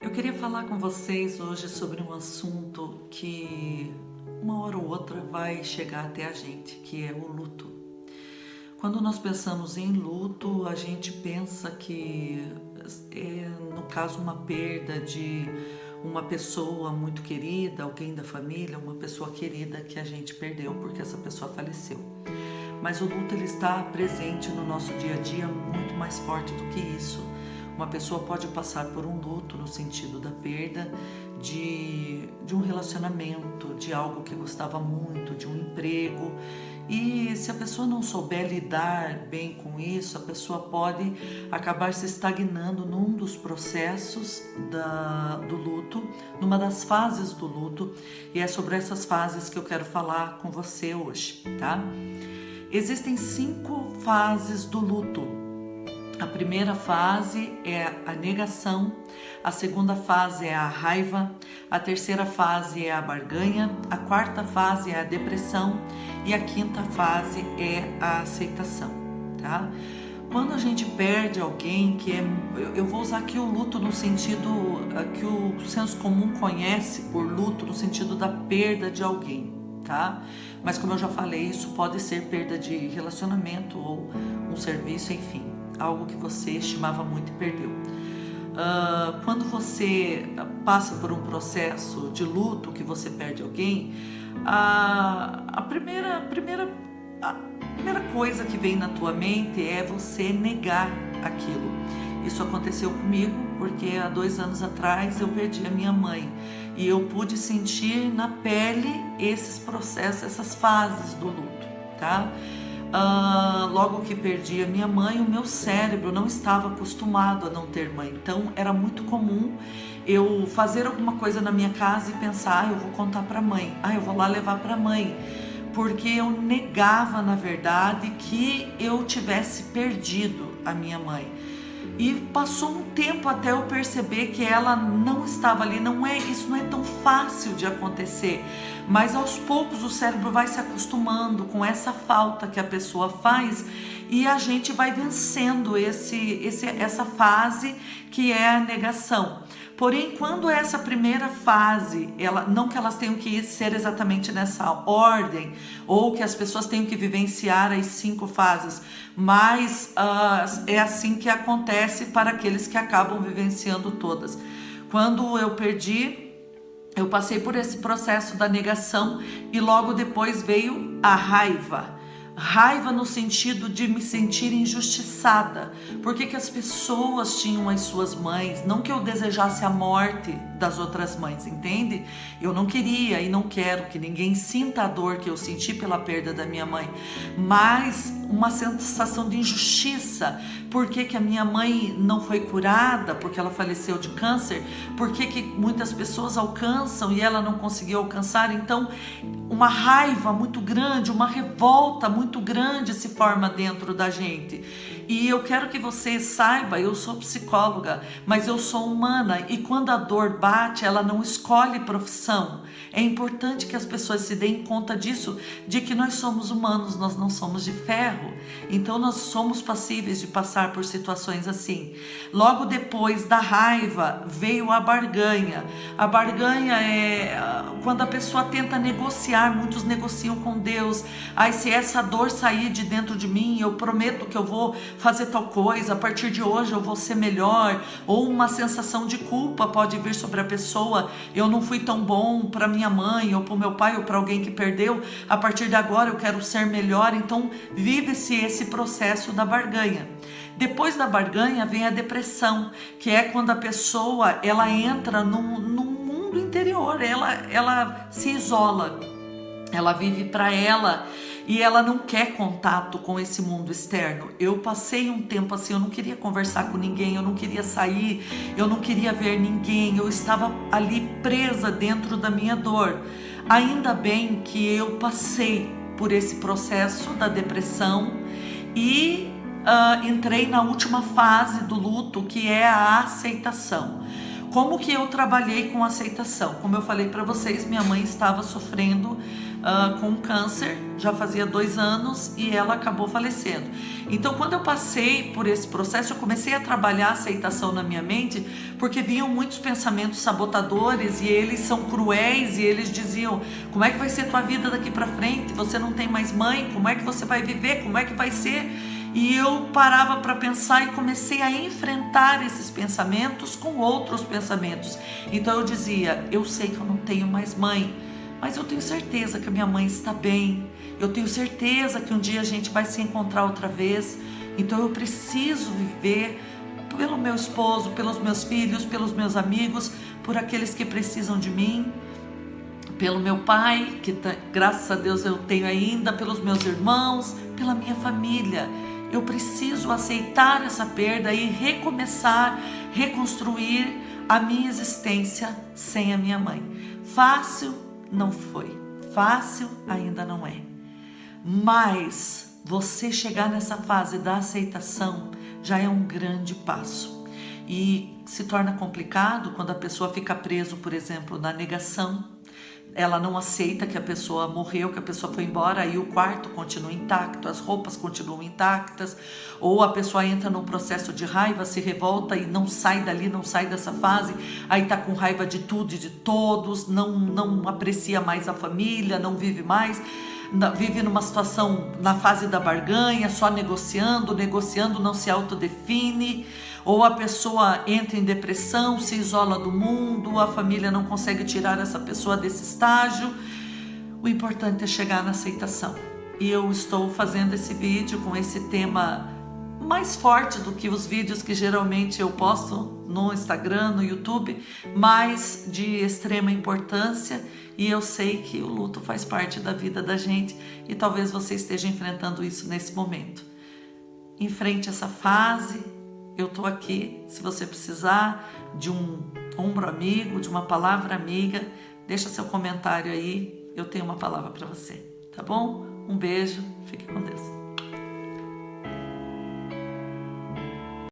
Eu queria falar com vocês hoje sobre um assunto que uma hora ou outra vai chegar até a gente, que é o luto. Quando nós pensamos em luto, a gente pensa que é, no caso, uma perda de uma pessoa muito querida, alguém da família, uma pessoa querida que a gente perdeu porque essa pessoa faleceu. Mas o luto ele está presente no nosso dia a dia muito mais forte do que isso. Uma pessoa pode passar por um luto no sentido da perda de um relacionamento, de algo que gostava muito, de um emprego. E se a pessoa não souber lidar bem com isso, a pessoa pode acabar se estagnando num dos processos do luto, numa das fases do luto. E é sobre essas fases que eu quero falar com você hoje, tá? Existem 5 fases do luto. A primeira fase é a negação, a segunda fase é a raiva, a terceira fase é a barganha, a quarta fase é a depressão e a quinta fase é a aceitação, tá? Quando a gente perde alguém, eu vou usar aqui o luto no sentido que o senso comum conhece por luto, no sentido da perda de alguém, tá? Mas como eu já falei, isso pode ser perda de relacionamento ou um serviço, enfim, algo que você estimava muito e perdeu. Quando você passa por um processo de luto, que você perde alguém, a primeira coisa que vem na tua mente é você negar aquilo. Isso aconteceu comigo porque há 2 anos atrás eu perdi a minha mãe e eu pude sentir na pele esses processos, essas fases do luto, tá? Logo que perdi a minha mãe, o meu cérebro não estava acostumado a não ter mãe. Então era muito comum eu fazer alguma coisa na minha casa e pensar, eu vou contar para a mãe, eu vou lá levar para a mãe, porque eu negava, na verdade, que eu tivesse perdido a minha mãe. E passou um tempo até eu perceber que ela não estava ali. Isso não é tão fácil de acontecer, mas aos poucos o cérebro vai se acostumando com essa falta que a pessoa faz e a gente vai vencendo essa fase que é a negação. Porém, quando essa primeira fase, não que elas tenham que ser exatamente nessa ordem, ou que as pessoas tenham que vivenciar as 5 fases, mas é assim que acontece para aqueles que acabam vivenciando todas. Quando eu perdi, eu passei por esse processo da negação e logo depois veio a raiva. Raiva no sentido de me sentir injustiçada. Por que as pessoas tinham as suas mães? Não que eu desejasse a morte das outras mães, entende? Eu não queria e não quero que ninguém sinta a dor que eu senti pela perda da minha mãe, mas uma sensação de injustiça. Por que a minha mãe não foi curada? Porque ela faleceu de câncer? Por que muitas pessoas alcançam e ela não conseguiu alcançar? Então, uma raiva muito grande, uma revolta muito grande se forma dentro da gente. E eu quero que você saiba, eu sou psicóloga, mas eu sou humana e quando a dor bate, ela não escolhe profissão. É importante que as pessoas se deem conta disso, de que nós somos humanos, nós não somos de ferro. Então nós somos passíveis de passar por situações assim. Logo depois da raiva veio a barganha. A barganha é quando a pessoa tenta negociar, muitos negociam com Deus. Se essa dor sair de dentro de mim, eu prometo que eu vou fazer tal coisa, a partir de hoje eu vou ser melhor. Ou uma sensação de culpa pode vir sobre a pessoa, eu não fui tão bom para minha mãe, ou para o meu pai, ou para alguém que perdeu, a partir de agora eu quero ser melhor. Então vive-se esse processo da barganha. Depois da barganha vem a depressão, que é quando a pessoa ela entra num mundo interior, ela se isola, ela vive para ela e ela não quer contato com esse mundo externo. Eu passei um tempo assim, eu não queria conversar com ninguém, eu não queria sair, eu não queria ver ninguém, eu estava ali presa dentro da minha dor. Ainda bem que eu passei por esse processo da depressão e entrei na última fase do luto, que é a aceitação. como que eu trabalhei com aceitação? Como eu falei para vocês, minha mãe estava sofrendo com câncer, já fazia 2 anos e ela acabou falecendo. Então, quando eu passei por esse processo, eu comecei a trabalhar a aceitação na minha mente, porque vinham muitos pensamentos sabotadores e eles são cruéis e eles diziam: como é que vai ser tua vida daqui para frente? Você não tem mais mãe, como é que você vai viver? Como é que vai ser? E eu parava para pensar e comecei a enfrentar esses pensamentos com outros pensamentos. Então eu dizia: eu sei que eu não tenho mais mãe, mas eu tenho certeza que a minha mãe está bem. Eu tenho certeza que um dia a gente vai se encontrar outra vez. Então eu preciso viver pelo meu esposo, pelos meus filhos, pelos meus amigos, por aqueles que precisam de mim, pelo meu pai, que graças a Deus eu tenho ainda, pelos meus irmãos, pela minha família. Eu preciso aceitar essa perda e recomeçar, reconstruir a minha existência sem a minha mãe. Fácil não foi, fácil ainda não é. Mas você chegar nessa fase da aceitação já é um grande passo. E se torna complicado quando a pessoa fica preso, por exemplo, na negação. Ela não aceita que a pessoa morreu, que a pessoa foi embora, aí o quarto continua intacto, as roupas continuam intactas, ou a pessoa entra num processo de raiva, se revolta e não sai dali, não sai dessa fase, aí tá com raiva de tudo e de todos, não aprecia mais a família, não vive mais, vive numa situação na fase da barganha, só negociando, não se autodefine, ou a pessoa entra em depressão, se isola do mundo, a família não consegue tirar essa pessoa desse estágio. O importante é chegar na aceitação. E eu estou fazendo esse vídeo com esse tema mais forte do que os vídeos que geralmente eu posto no Instagram, no YouTube, mas de extrema importância. E eu sei que o luto faz parte da vida da gente e talvez você esteja enfrentando isso nesse momento. Enfrente essa fase. Eu estou aqui, se você precisar de um ombro amigo, de uma palavra amiga, deixa seu comentário aí, eu tenho uma palavra para você, tá bom? Um beijo, fique com Deus.